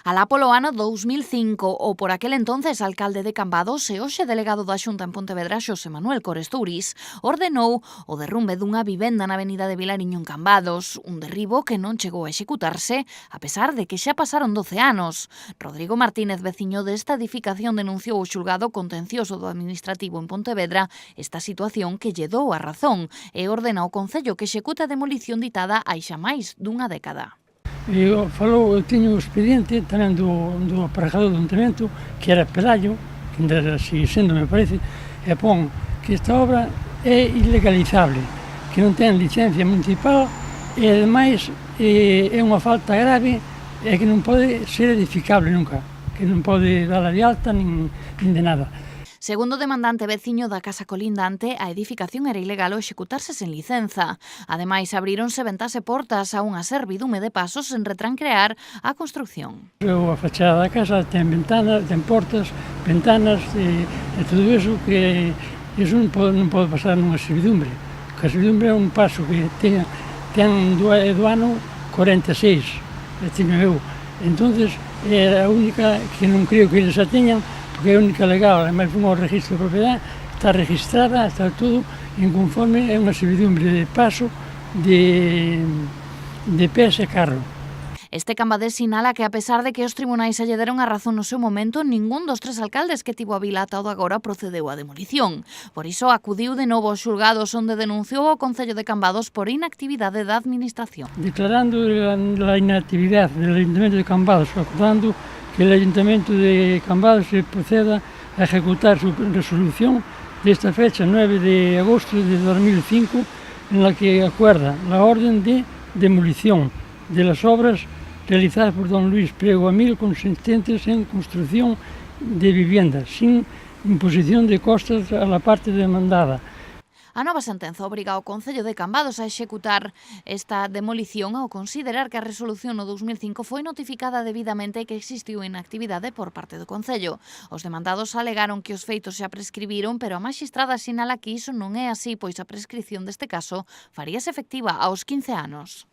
Alá polo ano 2005, o por aquel entonces alcalde de Cambados e hoxe delegado da Xunta en Pontevedra, Xosé Manuel Corestouris, ordenou o derrumbe dunha vivenda na avenida de Vilariño en Cambados, un derribo que non chegou a executarse, a pesar de que xa pasaron 12 anos. Rodrigo Martínez, veciño desta edificación, denunciou o xulgado contencioso do administrativo en Pontevedra esta situación que lle dou a razón e ordena ao Concello que execute a demolición ditada hai xa máis dunha década. Eu tiño o expediente tamén do aparejador do Ayuntamento, que era Pelayo, que ainda sigue sendo, me parece, e pon que esta obra é ilegalizable, que non ten licencia municipal e, ademais, é unha falta grave e que non pode ser edificable nunca, que non pode dar de alta nin de nada. Segundo o demandante veciño da casa colindante, a edificación era ilegal ao executarse sen licenza. Ademais, abríronse ventas e portas a unha servidume de pasos sen retrancrear a construción. A fachada da casa ten ventanas, ten portas, ventanas e todo iso que iso non pode pasar nunha servidumbre. A servidumbre é un paso que ten do ano 46, teño eu. Entonces, é a única que non creo que eles a teñan, porque é a única legal, ademais fomos ao registro de propiedade, está registrada, está todo en conforme, é unha servidumbre de paso de pés e carro. Este cambadés sinala que, a pesar de que os tribunais lle deron a razón no seu momento, ningún dos tres alcaldes que tivo a vila ata o de agora procedeu á demolición. Por iso, acudiu de novo aos xulgados onde denunciou ao Concello de Cambados por inactividade da administración. Declarando a inactividade do Ayuntamiento de Cambados, acordando que el Ayuntamiento de Cambados se proceda a ejecutar su resolución de esta fecha, 9 de agosto de 2005, en la que acuerda la orden de demolición de las obras realizadas por don Luis Priego Amil consistentes en construcción de viviendas, sin imposición de costes a la parte demandada. A nova sentenza obriga ao Concello de Cambados a executar esta demolición ao considerar que a resolución no 2005 foi notificada debidamente e que existiu inactividade por parte do Concello. Os demandados alegaron que os feitos xa prescribiron, pero a maxistrada sinala que iso non é así, pois a prescrición deste caso faríase efectiva aos 15 anos.